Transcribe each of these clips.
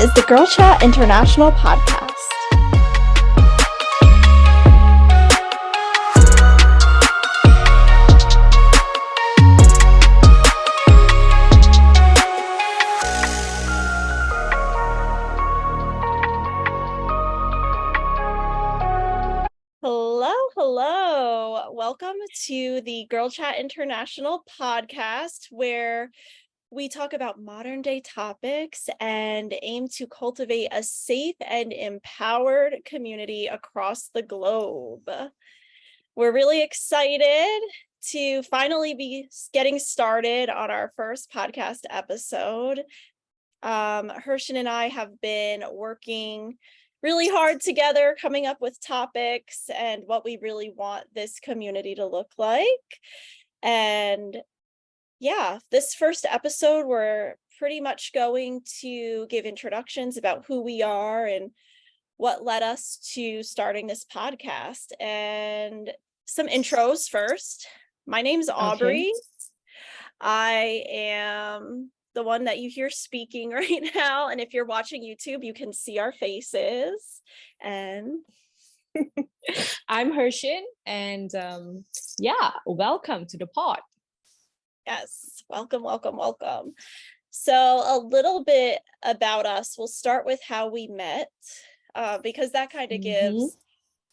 is the Girl Chat International podcast. Hello. Welcome to the Girl Chat International podcast, where we talk about modern day topics and aim to cultivate a safe and empowered community across the globe. We're really excited to finally be getting started on our first podcast episode. Hersyn and I have been working really hard together, coming up with topics and what we really want this community to look like. And yeah, this first episode, we're pretty much going to give introductions about who we are and what led us to starting this podcast. And some intros first. My name's Aubrey. Okay. I am the one that you hear speaking right now. And if you're watching YouTube, you can see our faces. And I'm Hersyn, and welcome to the pod. yes, welcome. So a little bit about us. We'll start with how we met, because that kind of gives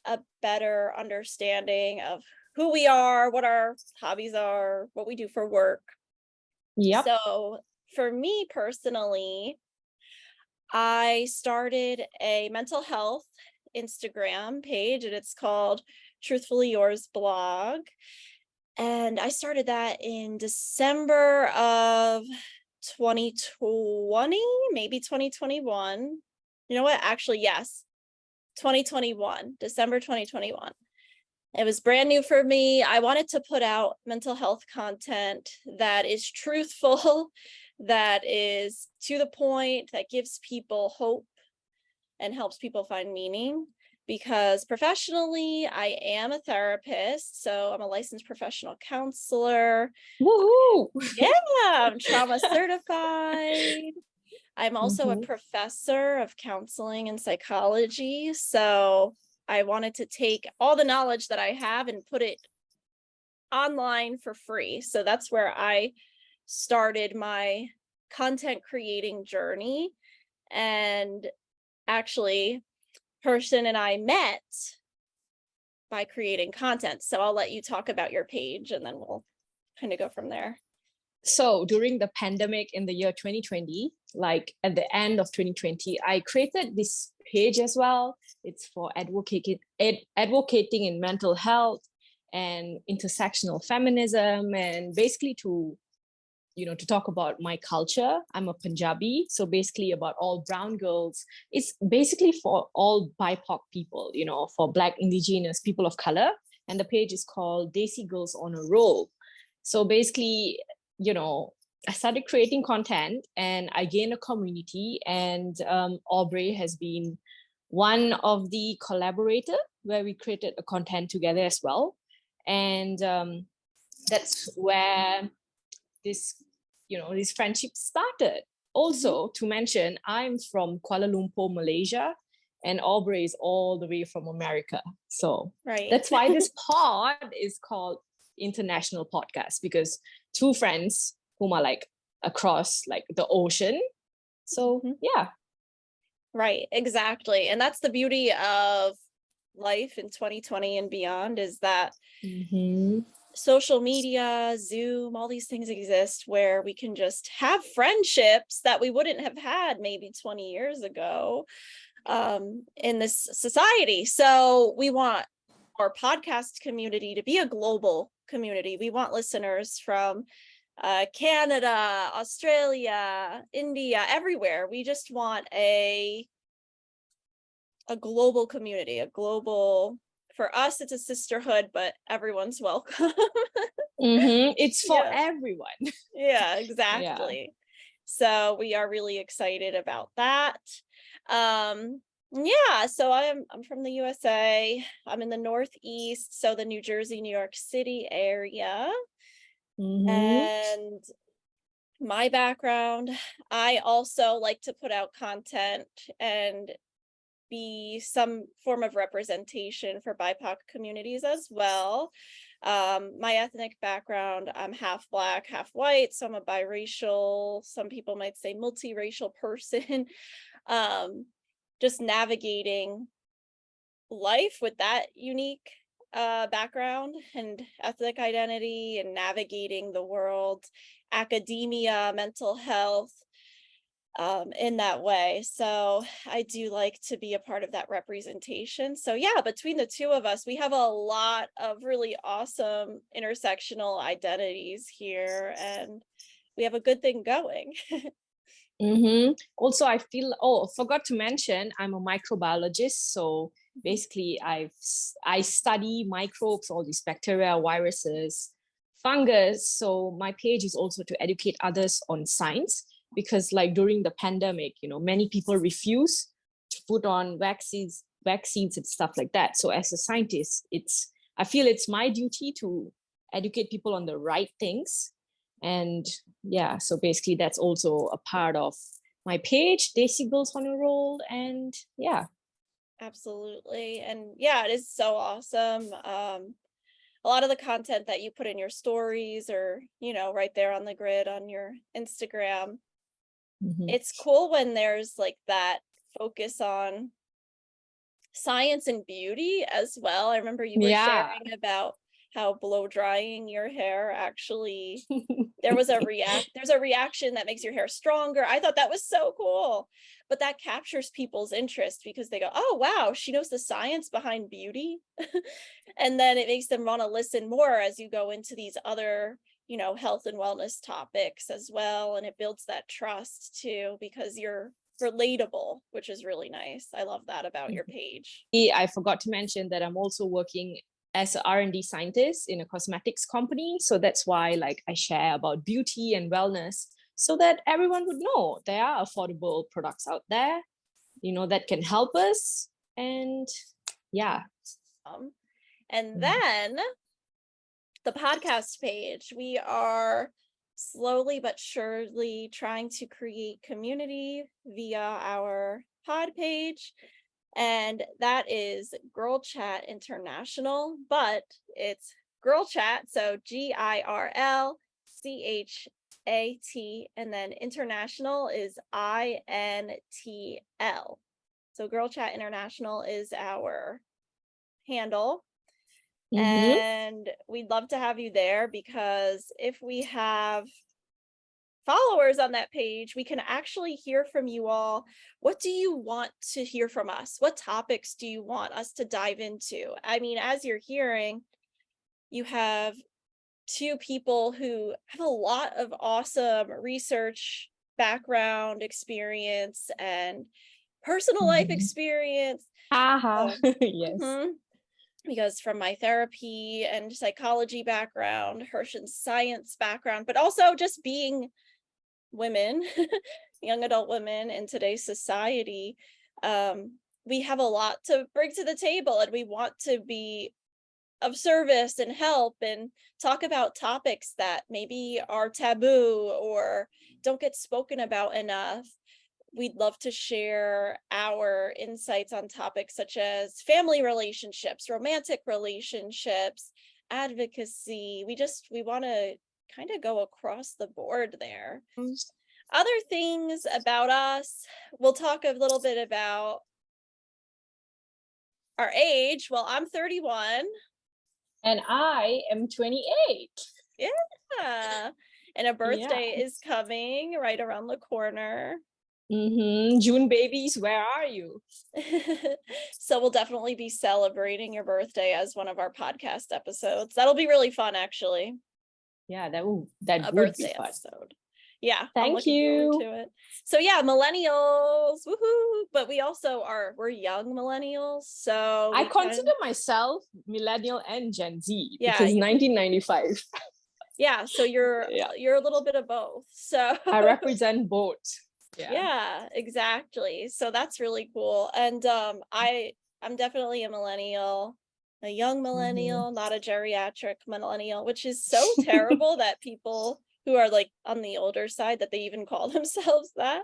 a better understanding of who we are, what our hobbies are, what we do for work. Yep. So for me personally, I started a mental health Instagram page, and it's called Truthfully Yours blog. And I started that in December of 2020, maybe 2021. You know what? Actually, yes, 2021, December 2021. It was brand new for me. I wanted to put out mental health content that is truthful, that is to the point, that gives people hope and helps people find meaning. Because professionally, I am a therapist, so I'm a licensed professional counselor. Woohoo! Yeah, I'm trauma certified. I'm also a professor of counseling and psychology, so I wanted to take all the knowledge that I have and put it online for free. So that's where I started my content creating journey. And actually, Hersyn and I met by creating content. So I'll let you talk about your page and then we'll kind of go from there. So during the pandemic in the year 2020, like at the end of 2020, I created this page as well. It's for advocating in mental health and intersectional feminism, and basically to talk about my culture. I'm a Punjabi, so basically about all brown girls. It's basically for all BIPOC people, for Black, Indigenous, people of color. And the page is called Desi Girls on a Roll. So basically, I started creating content and I gained a community, and Aubrey has been one of the collaborators where we created a content together as well. And that's where this friendship started. Also, to mention, I'm from Kuala Lumpur, Malaysia, and Aubrey is all the way from America. So that's why this pod is called International Podcast, because two friends whom are like across like the ocean. So yeah. Right, exactly. And that's the beauty of life in 2020 and beyond, is that social media, Zoom, all these things exist where we can just have friendships that we wouldn't have had maybe 20 years ago in this society. So we want our podcast community to be a global community. We want listeners from Canada, Australia, India, everywhere. We just want a global community, for us, it's a sisterhood, but everyone's welcome. It's for everyone. Yeah, exactly. Yeah. So we are really excited about that. So I'm from the USA. I'm in the Northeast, so the New Jersey, New York City area. And my background, I also like to put out content and be some form of representation for BIPOC communities as well. My ethnic background, I'm half Black, half white, so I'm a biracial, some people might say multiracial person. um, just navigating life with that unique background and ethnic identity and navigating the world, academia, mental health, in that way. So I do like to be a part of that representation. So yeah, between the two of us, we have a lot of really awesome intersectional identities here, and we have a good thing going. Also, I feel, oh, forgot to mention, I'm a microbiologist. So basically, I study microbes, all these bacteria, viruses, fungus. So my page is also to educate others on science, because like during the pandemic, many people refuse to put on vaccines and stuff like that. So as a scientist, I feel it's my duty to educate people on the right things. And yeah, so basically that's also a part of my page, Daisy Girls on a Roll. And yeah. Absolutely. And yeah, it is so awesome. A lot of the content that you put in your stories or, right there on the grid on your Instagram, Mhm. it's cool when there's like that focus on science and beauty as well. I remember you were Yeah. sharing about how blow drying your hair actually there's a reaction that makes your hair stronger. I thought that was so cool. But that captures people's interest because they go, "Oh, wow, she knows the science behind beauty." And then it makes them want to listen more as you go into these other, health and wellness topics as well, and it builds that trust too because you're relatable, which is really nice. I love that about your page. I forgot to mention that I'm also working as an R&D scientist in a cosmetics company. So that's why like I share about beauty and wellness so that everyone would know there are affordable products out there, that can help us. And yeah. And then the podcast page, we are slowly but surely trying to create community via our pod page. And that is Girl Chat International, but it's Girl Chat. So GIRLCHAT, and then international is INTL. So Girl Chat International is our handle. Mm-hmm. And we'd love to have you there because if we have followers on that page, we can actually hear from you all. What do you want to hear from us? What topics do you want us to dive into? I mean, as you're hearing, you have two people who have a lot of awesome research background experience and personal life Mm-hmm. experience. Haha. So, Yes. because from my therapy and psychology background, Hersyn's science background, but also just being women, young adult women in today's society, we have a lot to bring to the table and we want to be of service and help and talk about topics that maybe are taboo or don't get spoken about enough. We'd love to share our insights on topics such as family relationships, romantic relationships, advocacy. We want to kind of go across the board there. Other things about us, we'll talk a little bit about our age. Well, I'm 31. And I am 28. Yeah. And a Yeah. birthday is coming right around the corner. June babies, where are you? So we'll definitely be celebrating your birthday as one of our podcast episodes. That'll be really fun, actually. Yeah, that A would be birthday fun. episode. Yeah, I'm Thank looking forward you. to it. So yeah, millennials, woohoo! But we also we're young millennials, so I we consider can, myself millennial and Gen Z yeah, because 1995. yeah. So Yeah, you're a little bit of both. So I represent both. Yeah. yeah, exactly. So that's really cool. And I'm definitely a millennial, a young Mm-hmm. millennial, not a geriatric millennial, which is so terrible that people who are like on the older side that they even call themselves that.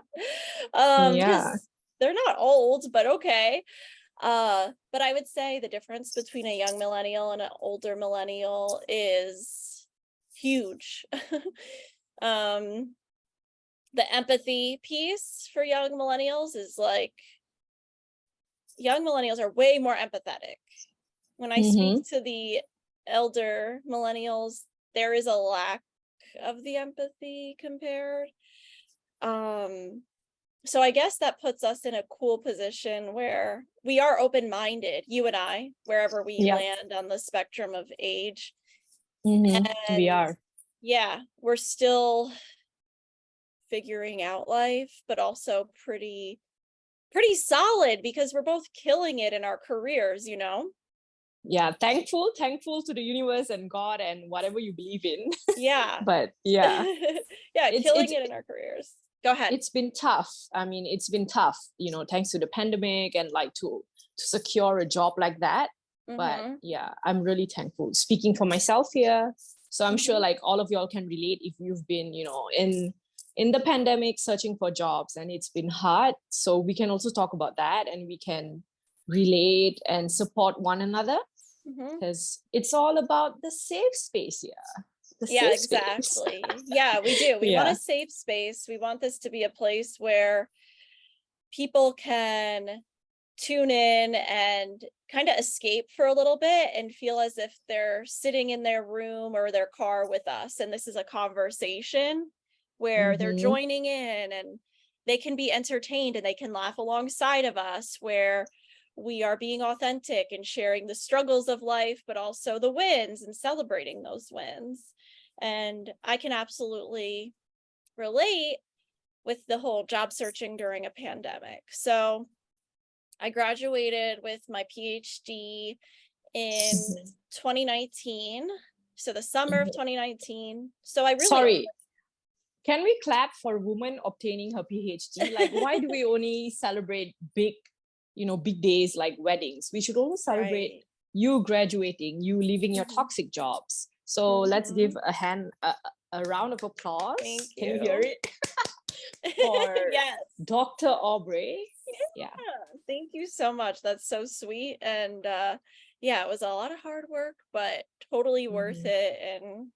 Yeah. Because they're not old, but okay. But I would say the difference between a young millennial and an older millennial is huge. um, the empathy piece for young millennials is like young millennials are way more empathetic. When I speak Mm-hmm. to the elder millennials, there is a lack of the empathy compared. Um, so I guess that puts us in a cool position where we are open-minded, you and I, wherever we Yeah. land on the spectrum of age. Mm-hmm. We And are. yeah, we're still figuring out life, but also pretty solid because we're both killing it in our careers, you know? Yeah. Thankful to the universe and God and whatever you believe in. Yeah. But yeah, Yeah, it's killing it's it in our careers. Go ahead. it's been tough. I mean, it's been tough, thanks to the pandemic and like to secure a job like that. But Mm-hmm. yeah, I'm really thankful. Speaking for myself here, so I'm sure Mm-hmm. like all of y'all can relate if you've been, in the pandemic searching for jobs and it's been hard. So we can also talk about that and we can relate and support one another Mm-hmm. because it's all about the safe space here. The Yeah, safe space. exactly. Yeah, we do. We want a Yeah. safe space. We want this to be a place where people can tune in and kind of escape for a little bit and feel as if they're sitting in their room or their car with us. And this is a conversation where they're Mm-hmm. joining in and they can be entertained and they can laugh alongside of us, where we are being authentic and sharing the struggles of life, but also the wins and celebrating those wins. And I can absolutely relate with the whole job searching during a pandemic. So I graduated with my PhD in Mm-hmm. 2019. So the summer of Mm-hmm. 2019. So I really only, Sorry, can we clap for a woman obtaining her PhD? Like, why do we only celebrate big days like weddings? We should also celebrate right. you graduating, you leaving your Hmm. toxic jobs. So let's give Hmm. a round of applause. Thank Can you hear you. it for Yes. Dr. Aubrey? Yeah. Yeah. Thank you so much. That's so sweet. And yeah, it was a lot of hard work, but totally worth Mm-hmm. it. And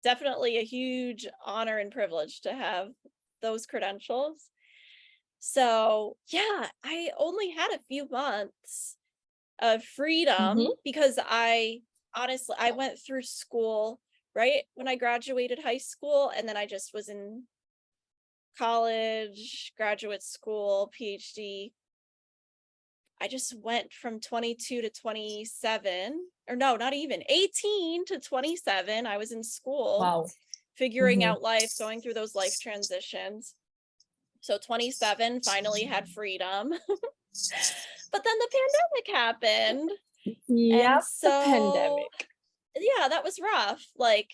definitely a huge honor and privilege to have those credentials. So, yeah, I only had a few months of Mm-hmm. freedom because I went through school right when I graduated high school, and then I just was in college, graduate school, PhD. I just went from 22 to 27, or no, not even 18 to 27. I was in school Wow. figuring Mm-hmm. out life, going through those life transitions. So 27 finally had freedom. But then the pandemic happened. And Yep, the so, pandemic. yeah, that was rough. Like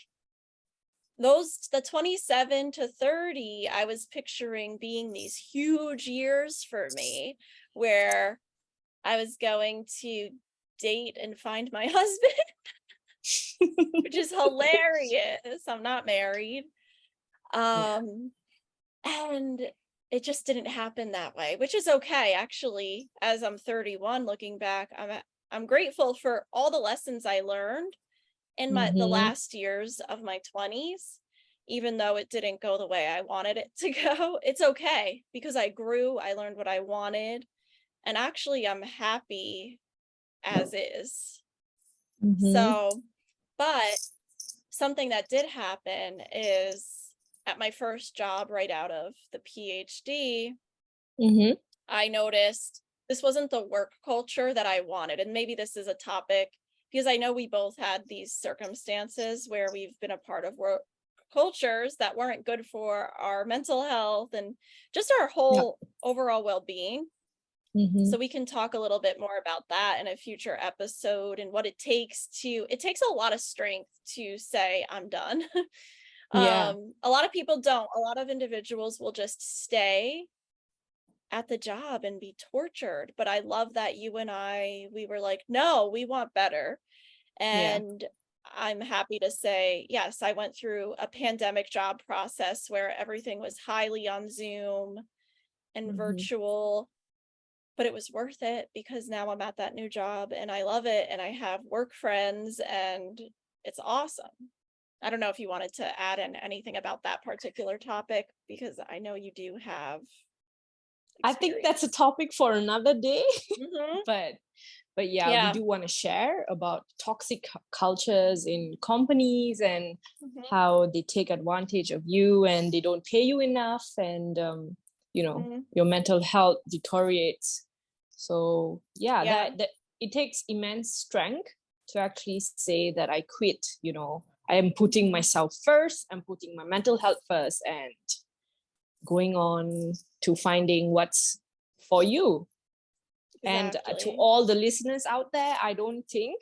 the 27 to 30, I was picturing being these huge years for me where I was going to date and find my husband, which is hilarious. I'm not married. Yeah. Um, and it just didn't happen that way, which is okay. Actually, as I'm 31 looking back, I'm grateful for all the lessons I learned in the Mm-hmm. last years of my 20s. Even though it didn't go the way I wanted it to go, it's okay because I grew, I learned what I wanted, and actually I'm happy as is. Mm-hmm. So, but something that did happen is at my first job right out of the PhD, Mm-hmm. I noticed this wasn't the work culture that I wanted. And maybe this is a topic because I know we both had these circumstances where we've been a part of work cultures that weren't good for our mental health and just our Yeah. whole overall well-being. Mm-hmm. So we can talk a little bit more about that in a future episode and what it takes a lot of strength to say I'm done. Yeah. A lot of people don't. A lot of individuals will just stay at the job and be tortured. But I love that you and we were like, no, we want better. Yeah. And I'm happy to say, yes, I went through a pandemic job process where everything was highly on Zoom and Mhm. virtual, but it was worth it because now I'm at that new job and I love it and I have work friends and it's awesome. I don't know if you wanted to add in anything about that particular topic because I know you do have I think that's a experience. topic for another day. Hmm. but but yeah, we Yeah. do want to share about toxic cultures in companies and Hmm. how they take advantage of you and they don't pay you enough, and Hmm. your mental health deteriorates. So yeah, Yeah. that it takes immense strength to actually say that I quit. I am putting Hmm. myself first, I'm putting my mental health first, and going on to finding what's for you. And to Exactly. all the listeners out there, I don't think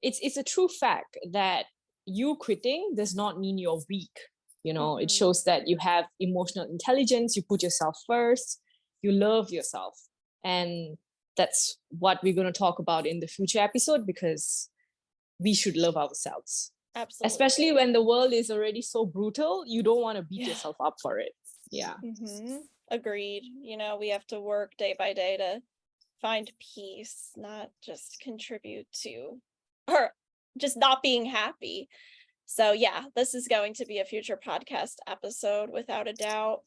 it's a true fact that you quitting does not mean you're weak. It Hmm. shows that you have emotional intelligence, you put yourself first, you love yourself. And that's what we're going to talk about in the future episode, because we should love ourselves. Especially Absolutely. when the world is already so brutal, you don't want to beat Yeah. yourself up for it. Yeah. Hmm. Agreed. We have to work day by day to find peace, not just contribute to or just not being happy. So yeah, this is going to be a future podcast episode without a doubt.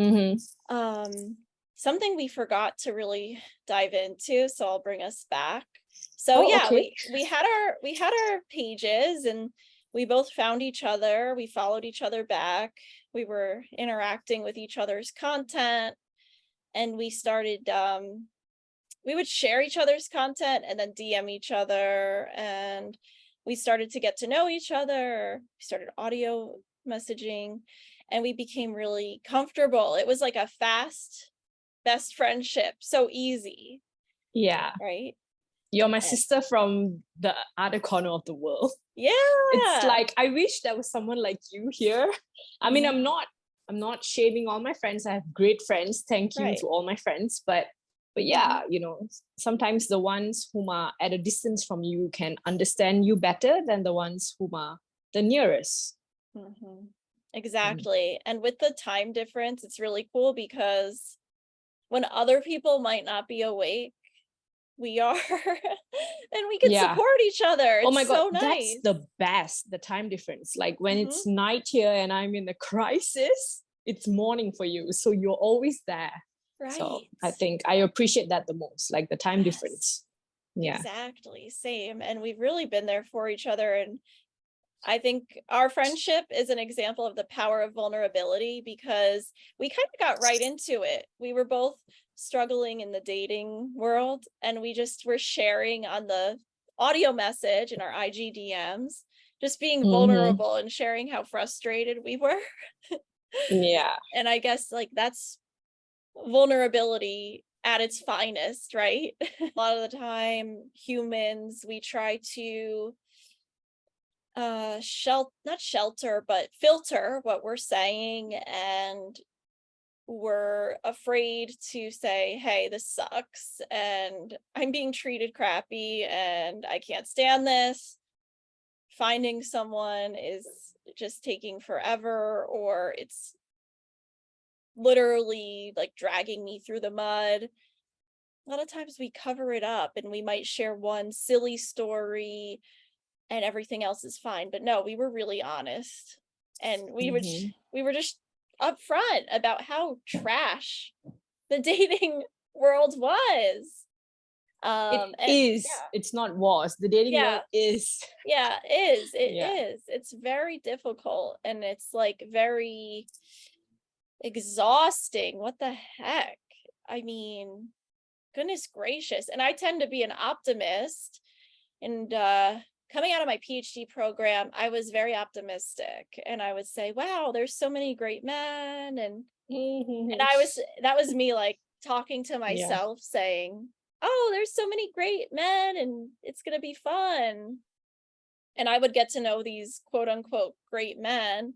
Mm-hmm. Um Something we forgot to really dive into, so I'll bring us back. So Oh, yeah, okay. we had our pages and we both found each other, we followed each other back, we were interacting with each other's content, and we would share each other's content and then DM each other, and we started to get to know each other. We started audio messaging and we became really comfortable. It was like a fast best friendship, so easy, Yeah. right? You're my And sister from the other corner of the world. It's yeah. like I wish there was someone like you here. I I mean, know. I'm not shaming all my friends. I have great friends. Thank you Right. to all my friends. But Hmm. yeah, sometimes the ones whom are at a distance from you can understand you better than the ones whom are the nearest. Hmm. Mm. Exactly. And with the time difference, it's really cool because when other people might not be awake, we are, and we can Yeah. support each other. Oh It's my God, so that's nice. the best, the time difference. Like when Hmm. it's night here and I'm in a crisis, it's morning for you. So you're always there. So Right. I think I appreciate that the most, like the time Yes, difference. Yeah. exactly. Same. And we've really been there for each other. And I think our friendship is an example of the power of vulnerability because we kind of got right into it. We were both struggling in the dating world and we just were sharing on the audio message in our IG DMs, just being Mm-hmm. vulnerable and sharing how frustrated we were. Yeah. And I guess like that's vulnerability at its finest, right? A lot of the time, humans, we try to not shelter, but filter what we're saying, and we're afraid to say, hey, this sucks and I'm being treated crappy and I can't stand this. Finding someone is just taking forever, or it's literally like dragging me through the mud. A lot of times we cover it up and we might share one silly story and everything else is fine. But no, we were really honest. And Mm-hmm. we were just upfront about how trash the dating world was. It And is, it's not was. The dating yeah, world is. yeah, it Yeah. is. It's very difficult and it's like very exhausting. What the heck? I mean, goodness gracious. And I tend to be an optimist. And coming out of my PhD program, I was very optimistic. And I would say, wow, there's so many great men. And Mm-hmm. that was me like talking to Yeah. myself saying, oh, there's so many great men and it's going to be fun. And I would get to know these quote unquote great men.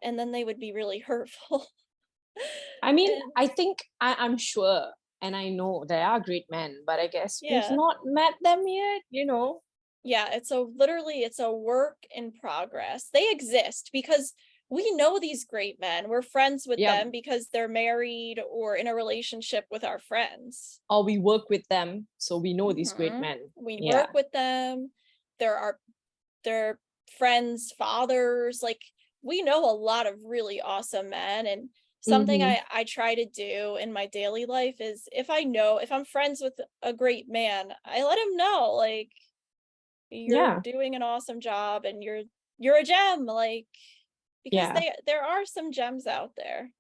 And then they would be really hurtful. I mean, And I think I'm sure and I know there are great men, but I guess we've yeah, not met them yet. Yeah, it's a work in progress. They exist because we know these great men. We're friends with Yeah. them because they're married or in a relationship with our friends. Or we work with them, so we know these great Mhm. men. We Yeah. work with them. There are their friends' fathers. Like, we know a lot of really awesome men. And something Mm-hmm. I try to do in my daily life is if I'm friends with a great man, I let him know, like, you're Yeah. doing an awesome job and you're a gem, like, because Yeah. there are some gems out there.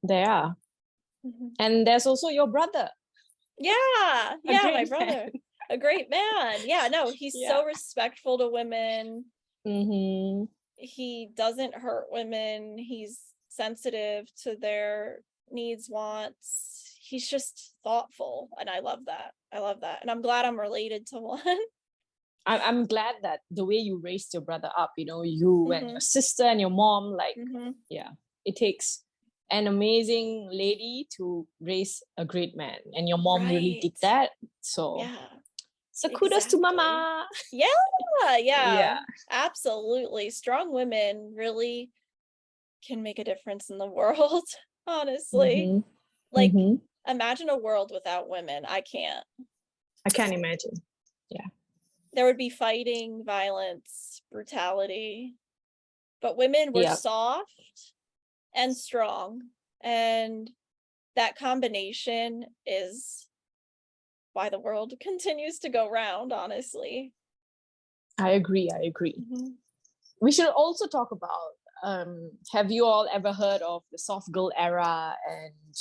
They are. Mhm. And there's also your brother, Yeah, a yeah, my great man. brother, a great man. Yeah, no, he's Yeah. so respectful to women. Mm-hmm. He doesn't hurt women. He's sensitive to their needs, wants. He's just thoughtful, and I love that. I love that, and I'm glad I'm related to one. I'm glad that the way you raised your brother up, you and your Mhm, sister and your mom, like, mhm. yeah, it takes an amazing lady to raise a great man. And your mom really did Right. that. So kudos to Exactly. mama. Yeah, yeah, Yeah. absolutely. Strong women really can make a difference in the world, honestly. Mm-hmm. Like, Mm-hmm. imagine a world without women. I can't. I can't imagine. Yeah. There would be fighting, violence, brutality, but women were Yeah. soft and strong, and that combination is why the world continues to go round, honestly. I agree. I agree. Mhm. We should also talk about, have you all ever heard of the soft girl era? And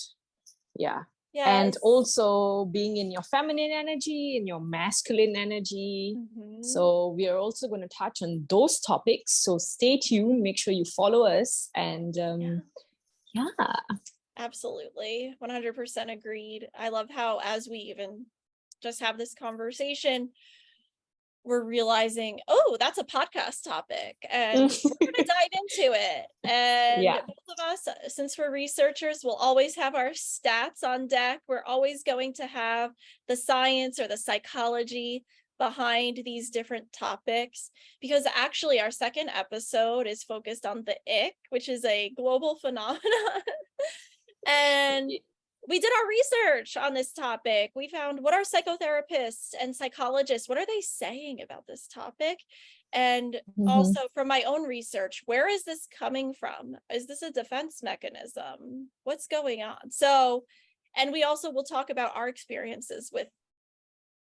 yeah, and Yes. also being in your feminine energy, in your masculine energy. Mhm. So we are also going to touch on those topics, so stay tuned, make sure you follow us. And Yeah. yeah. Absolutely. 100% agreed. I love how, as we even just have this conversation, we're realizing, oh, that's a podcast topic, and we're going to dive into it. And Yeah. both of us, since we're researchers, will always have our stats on deck. We're always going to have the science or the psychology behind these different topics, because actually our second episode is focused on the ick, which is a global phenomenon. And we did our research on this topic. We found, what are psychotherapists and psychologists, what are they saying about this topic? And Mm-hmm. also from my own research, where is this coming from? Is this a defense mechanism? What's going on? So, and we also will talk about our experiences with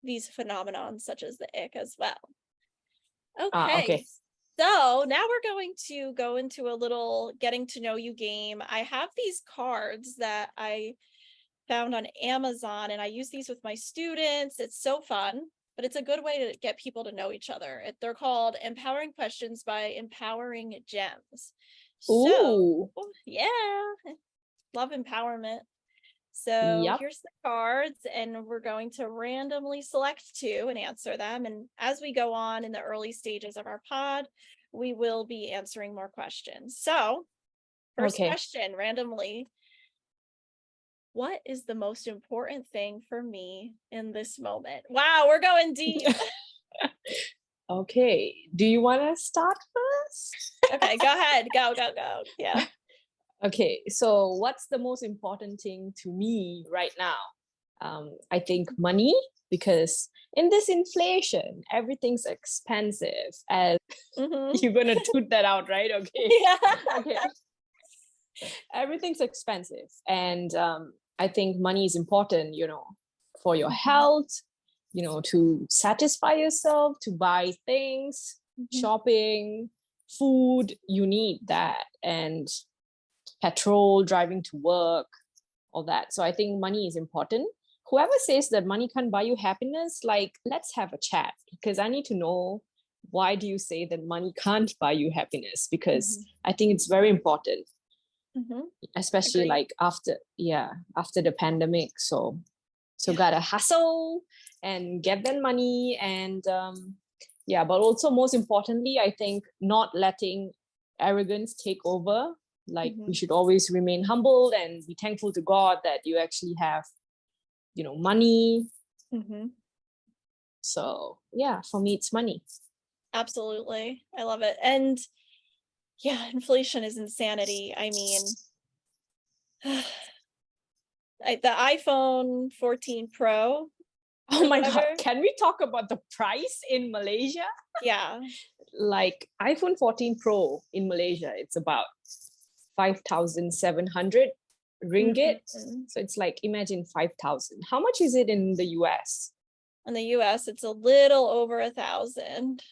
these phenomenons such as the ick as well. Okay. Okay. So now we're going to go into a little getting to know you game. I have these cards that I found on Amazon, and I use these with my students. It's so fun, but it's a good way to get people to know each other. They're called Empowering Questions by Empowering Gems. So, Ooh. yeah, love empowerment. So Yep. here's the cards, and we're going to randomly select two and answer them. And as we go on in the early stages of our pod, we will be answering more questions. So, first Okay. question randomly: what is the most important thing for me in this moment? Wow, we're going deep. Okay, do you want to start first? Okay, go ahead. Go, go, go. Yeah. Okay, so what's the most important thing to me right now? I think money, because in this inflation, everything's expensive. As Mm-hmm. you're gonna toot that out, right? Okay. Yeah. Okay. Everything's expensive, and I think money is important. For your Mm-hmm. health. To satisfy yourself, to buy things, Mm-hmm. shopping, food. You need that, and petrol, driving to work, all that. So I think money is important. Whoever says that money can't buy you happiness, like, let's have a chat, because I need to know, why do you say that money can't buy you happiness? Because Mm-hmm. I think it's very important, Mm-hmm. especially Agree. like after the pandemic. So Yeah. gotta hustle and get that money. And yeah, but also most importantly, I think not letting arrogance take over. Like, Mm-hmm. we should always remain humble and be thankful to God that you actually have money. Mm-hmm. So yeah, for me, it's money. Absolutely. I love it. And yeah, inflation is insanity. I mean, the iPhone 14 Pro Oh or my God. whatever. Can we talk about the price in Malaysia? Yeah. Like iPhone 14 Pro in Malaysia, it's about 5,700 ringgit. Mhm. So it's like, imagine 5,000. How much is it in the US? In the US, it's a little over 1,000.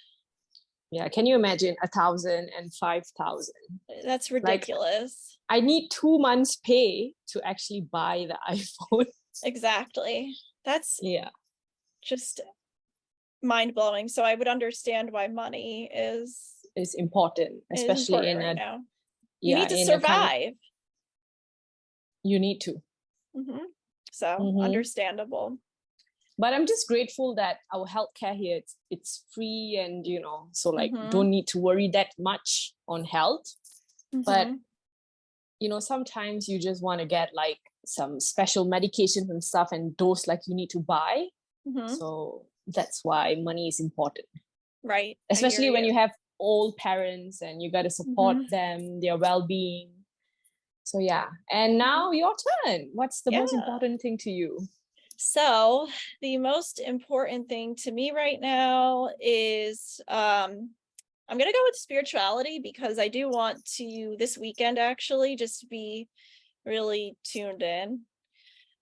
Yeah, can you imagine 1,000 and 5,000? That's Like, ridiculous. I need 2 months' pay to actually buy the iPhone. Exactly. That's Yeah, just mind blowing. So I would understand why money it's important, is especially important in right a, now. You yeah, need to in a country. survive. You need to. hmm So Mm-hmm. understandable. But I'm just grateful that our healthcare here, it's free, and so like hmm don't need to worry that much on health. But hmm sometimes you just want to get like some special medications and stuff, and those like you need to buy. hmm So that's why money is important, Right. I hear especially when you you. have old parents and you got to support hmm them, their well-being. So yeah, and hmm now your turn. What's the most Yeah. important thing to you? So the most important thing to me right now is I'm gonna go with spirituality because I do want to this weekend actually just be really tuned in.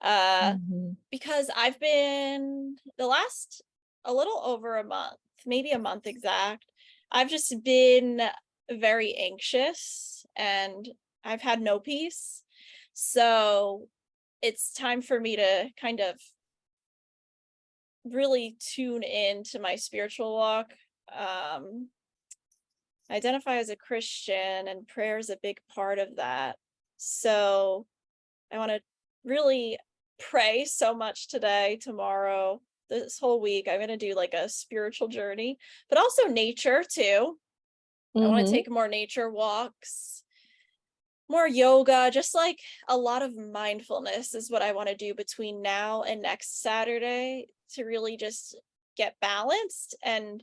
Uh Mm-hmm. because I've been the last a little over a month, maybe a month exact. I've just been very anxious and I've had no peace. So it's time for me to kind of really tune in to my spiritual walk. I identify as a Christian and prayer is a big part of that. So I want to really pray so much today, tomorrow, this whole week. I'm going to do like a spiritual journey, but also nature too. I want to Mm-hmm. take more nature walks, more yoga, just like a lot of mindfulness is what I want to do between now and next Saturday to really just get balanced and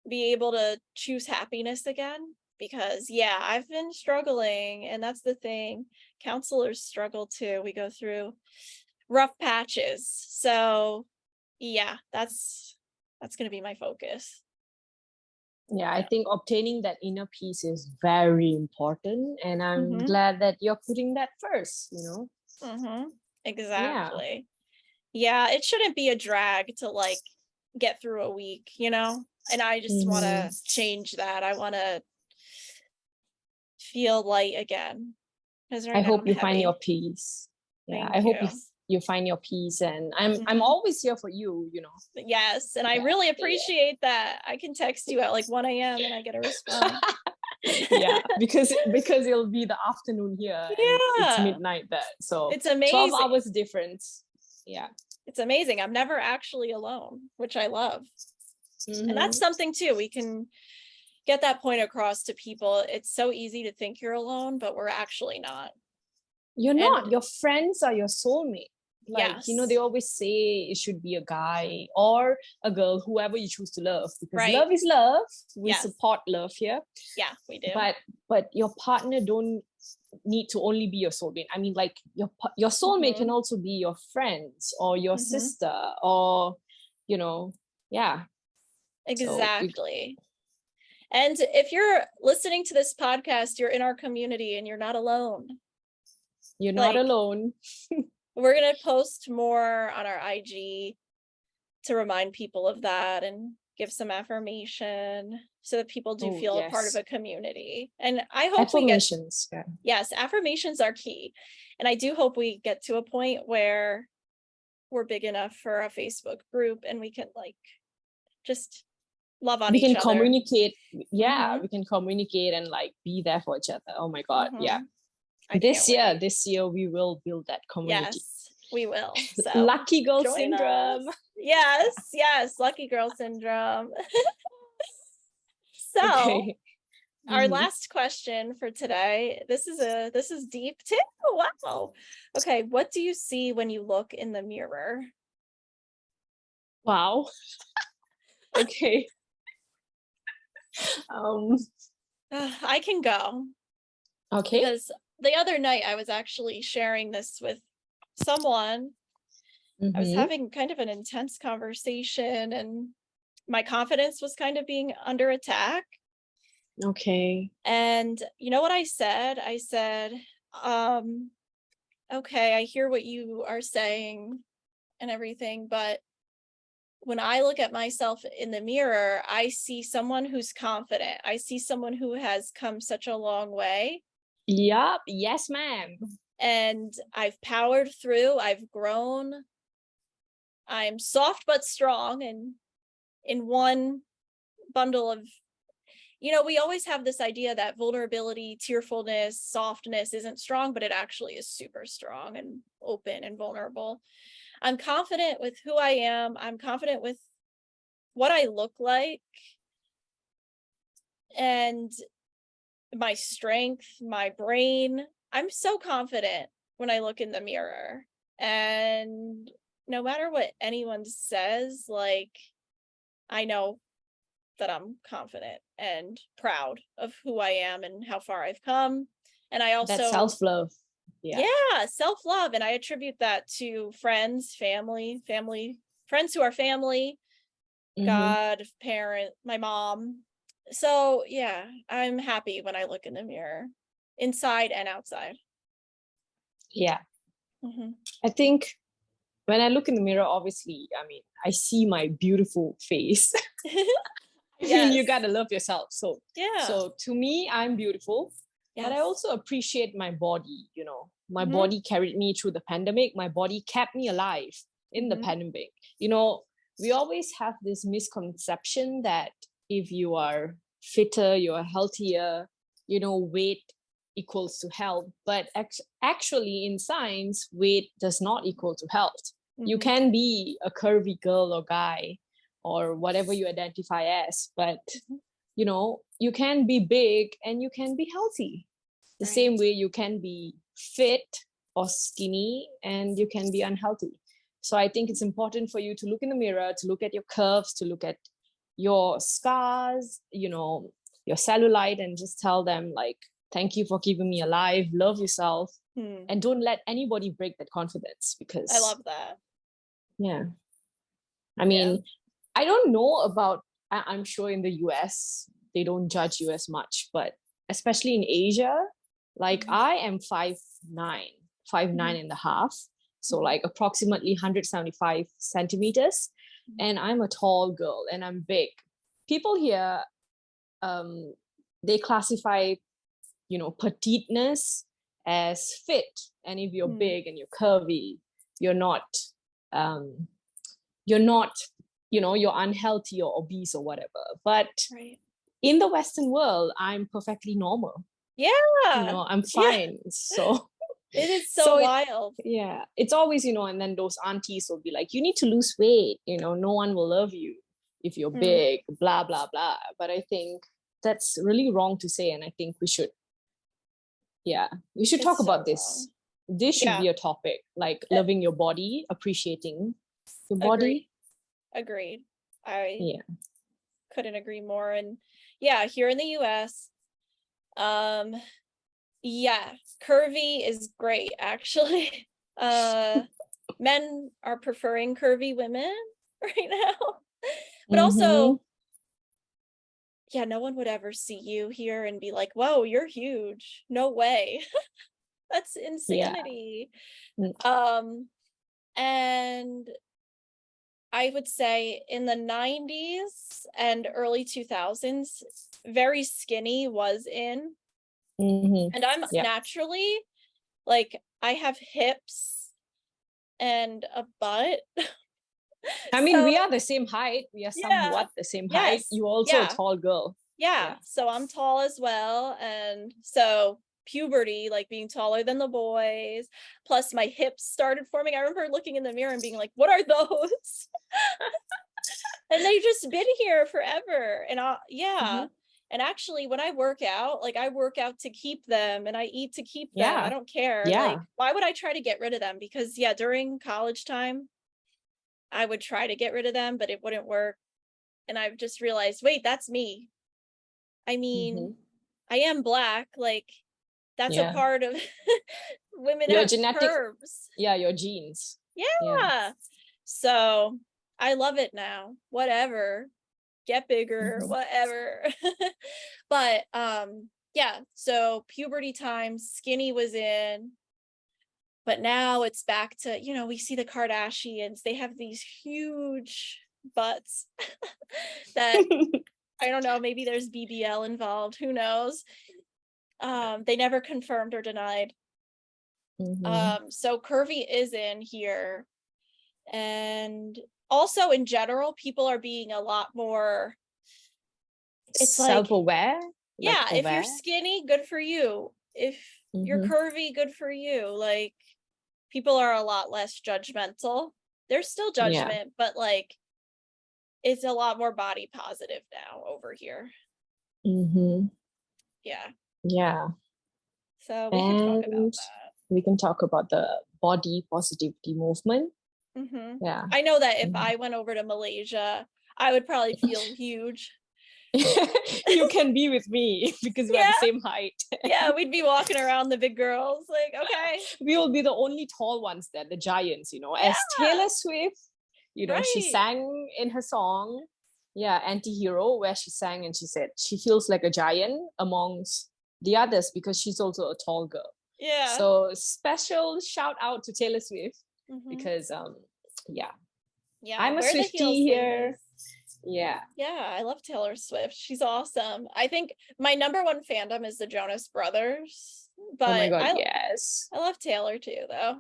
be able to choose happiness again. Because, yeah, I've been struggling, and that's the thing. Counselors struggle too. We go through rough patches. So, yeah, that's going to be my focus. Yeah, I Yeah. think obtaining that inner peace is very important. And I'm Mhm. glad that you're putting that first. Mhm. Yeah. Exactly. Yeah, it shouldn't be a drag to like get through a week, you know? And I just want Mm-hmm. to change that. I want to feel light again because I right now hope I'm you find your heavy. peace. Yeah, I Thank hope you. you find your peace, and I'm Mhm. always here for you. Yes, and I Yeah. really Yeah. appreciate that. I can text you at like 1 a.m. and I get a response. Yeah, because it'll be the afternoon here and it's Yeah, midnight there. So it's 12 amazing. hours difference. Yeah. It's amazing. I'm never actually alone, which I love. And that's Mm-hmm. something too. We can get that point across to people. It's so easy to think you're alone, but we're actually not. You're And not. Your friends are your soulmate. Like, they yes, always say it should be a guy or a girl, whoever you choose to love, because right? love is love. We Yes. support love here. Yeah, we do. But your partner don't need to only be your soulmate. I mean, like your soulmate can hmm also be your friends or your hmm sister or, yeah. So Exactly. And if you're listening to this podcast, you're in our community and you're not alone. you're not Like, alone. we're going to post more on our IG to remind people of that and give some affirmation so that people do Oh, feel a part of yes. a community. And I hope we get, Affirmations. Yeah. yes, affirmations are key. And I do hope we get to a point where we're big enough for a Facebook group and we can like just love on We each can other. communicate. Yeah, hmm we can communicate and like be there for each other. Oh my God. Yeah. hmm I can't This year, wait. this year we will build that community. Yes, we will. So Lucky girl join syndrome. us. Yes, yes, lucky girl syndrome. So Okay. our Mhm. last question for today. This is deep too. Wow. Okay, what do you see when you look in the mirror? Wow. Okay. Um, I can go okay. because the other night I was actually sharing this with someone. I was Mm-hmm. having kind of an intense conversation and my confidence was kind of being under attack. Okay. And you know what I said? I said, um, okay, I hear what you are saying and everything, but when I look at myself in the mirror, I see someone who's confident. I see someone who has come such a long way. Yup. Yes, ma'am. And I've powered through, I've grown. I'm soft but strong and in one bundle of, we always have this idea that vulnerability, tearfulness, softness isn't strong, but it actually is super strong and open and vulnerable. I'm confident with who I am. I'm confident with what I look like and my strength, my brain. I'm so confident when I look in the mirror. And no matter what anyone says, like, I know that I'm confident and proud of who I am and how far I've come. And I That's also, self-love. Yeah. yeah, self love. And I attribute that to friends, friends who are family, Mm-hmm. God, parent, my mom. So, yeah, I'm happy when I look in the mirror, inside and outside. Yeah. Mhm. I think when I look in the mirror, obviously, I mean, I see my beautiful face. I mean, you Yes. gotta love yourself. Yeah. So to me, I'm beautiful, but I Yes. also appreciate my body. My Mhm. body carried me through the pandemic. My body kept me alive in the Mhm. pandemic. You know, we always have this misconception that if you are fitter, you are healthier, weight equals to health. But actually, in science, weight does not equal to health. You Mhm. can be a curvy girl or guy or whatever you identify as, but Mhm. you can be big and you can be healthy the Right. same way you can be fit or skinny and you can be unhealthy. So I think it's important for you to look in the mirror, to look at your curves, to look at your scars, your cellulite, and just tell them, like, thank you for keeping me alive, love yourself, Hmm. and don't let anybody break that confidence. I Because love that. yeah, I Yeah. mean, I don't know about, I'm sure in the US, they don't judge you as much, but especially in Asia, like Mhm. I am 5'9", five nine Mhm. and a half. So Mhm. like approximately 175 centimeters. Mhm. And I'm a tall girl and I'm big. People here, um, they classify, petiteness as fit. And if you're Hmm. big and you're curvy, you're not, um, you're not you're unhealthy or obese or whatever. But Right. in the Western world, I'm perfectly normal. Yeah. I'm Yeah. fine. So It is so so it wild. yeah, it's always, and then those aunties will be like, you need to lose weight, no one will love you if you're Hmm. big, blah blah blah. But I think that's really wrong to say, and I think we should talk It's so about wrong. this should Yeah. be a topic, like uh, loving your body, appreciating your Agreed. body. Agreed. I Yeah. couldn't agree more. And yeah, here in the US, um, yeah, curvy is great actually. Men are preferring curvy women right now. But Mm-hmm. also, yeah, no one would ever see you here and be like, "Whoa, you're huge." No way. That's Yeah. insanity. Mm. Um, and I would say in the 90s and early 2000s, very skinny was in. Mm-hmm. And I'm Yeah. naturally like, I have hips and a butt. I mean, we So, are the same height. We are yeah. somewhat the same height. Yes. You also a Yeah. tall girl. Yeah. Yeah. So I'm tall as well. And so puberty, like being taller than the boys, plus my hips started forming. I remember looking in the mirror and being like, what are those? And they've just been here forever. And yeah. Mm-hmm. And actually, when I work out, like I work out to keep them and I eat to keep them. I Yeah. don't care. Like, Yeah. why would I try to get rid of them? Because, yeah, during college time, I would try to get rid of them, but it wouldn't work. And I've just realized, wait, that's me. I mean, I am Black, like that's a Yeah. part of women Your have genetic, curves. yeah, your genes. Yeah. So I love it now. Whatever. Get bigger, whatever. But yeah, so puberty time, skinny was in, but now it's back to, we see the Kardashians, they have these huge butts that I don't know, maybe there's BBL involved, who knows. They never confirmed or denied. So curvy is in here. And also in general, people are being a lot more, it's like self-aware. yeah, like if you're aware. skinny, good for you. If you're curvy, good for you. Like people are a lot less judgmental. There's still judgment, but like it's a lot more body positive now over here. Yeah. Yeah. So we can talk about that. We can talk about the body positivity movement. Yeah. I know that if I went over to Malaysia, I would probably feel huge. You can be with me because we're the same height. Yeah, we'd be walking around the big girls, like, okay. We will be the only tall ones there, the giants, as Taylor Swift, she sang in her song, Anti-Hero, where she sang and she said she feels like a giant amongst the others because she's also a tall girl. Yeah. So special shout out to Taylor Swift because I'm a Swiftie here. Yeah, I love Taylor Swift. She's awesome. I think my number one fandom is the Jonas Brothers, but oh my god, yes, I love Taylor too, though.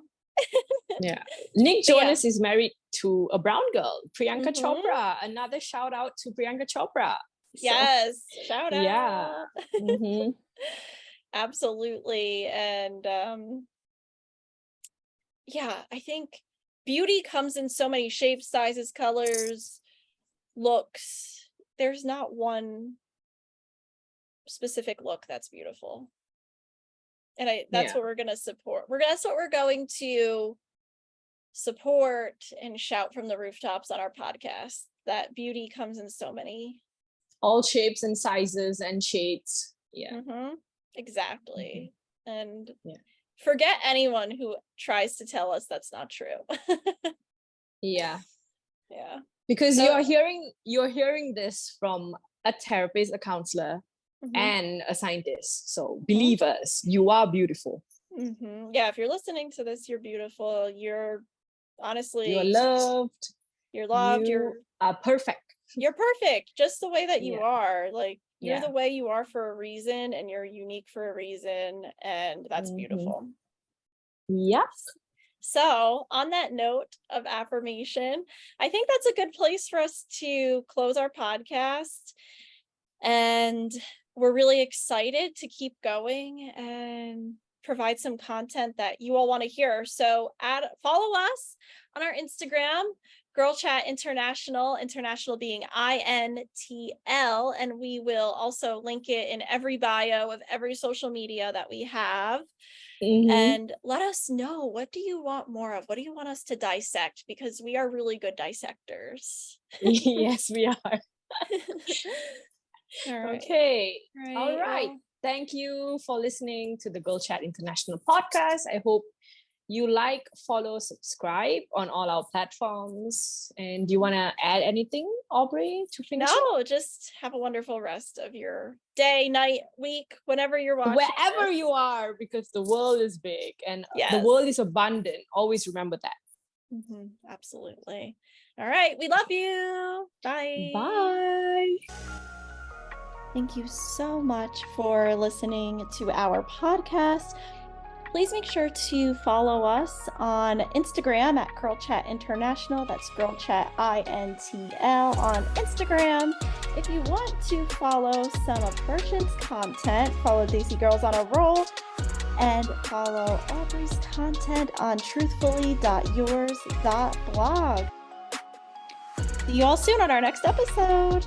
Yeah, Nick Jonas is married to a brown girl, Priyanka Chopra. Another shout out to Priyanka Chopra. Yes, shout out. Yeah. Absolutely. And I think beauty comes in so many shapes, sizes, colors, looks. There's not one specific look that's beautiful. And that's what we're going to support. That's what we're going to support and shout from the rooftops on our podcast, that beauty comes in so many, all shapes and sizes and shades. Exactly. And forget anyone who tries to tell us that's not true. Yeah. Because you're hearing this from a therapist, a counselor, and a scientist. So believe us, you are beautiful. Yeah, if you're listening to this, you're beautiful. You're honestly, you're loved. You're loved. You are perfect. You're perfect, just the way that you are. Like you're the way you are for a reason, and you're unique for a reason, and that's beautiful. Yes. So on that note of affirmation, I think that's a good place for us to close our podcast. And we're really excited to keep going and provide some content that you all want to hear. So follow us on our Instagram, Girl Chat International, international being INTL, and we will also link it in every bio of every social media that we have. And let us know, what do you want more of? What do you want us to dissect? Because we are really good dissectors. Yes, we are. All right. Okay. All right. Thank you for listening to the Girl Chat International podcast. I hope you like, follow, subscribe on all our platforms. And do you want to add anything, Aubrey, to finish? No, just have a wonderful rest of your day, night, week, whenever you're watching. Wherever you are, because the world is big and the world is abundant. Always remember that. Absolutely. All right. We love you. Bye. Bye. Thank you so much for listening to our podcast. Please make sure to follow us on Instagram at Girl Chat International. That's Girl Chat INTL on Instagram. If you want to follow some of Hersyn's content, follow Daisy Girls on a Roll, and follow Aubrey's content on truthfully.yours.blog. See you all soon on our next episode.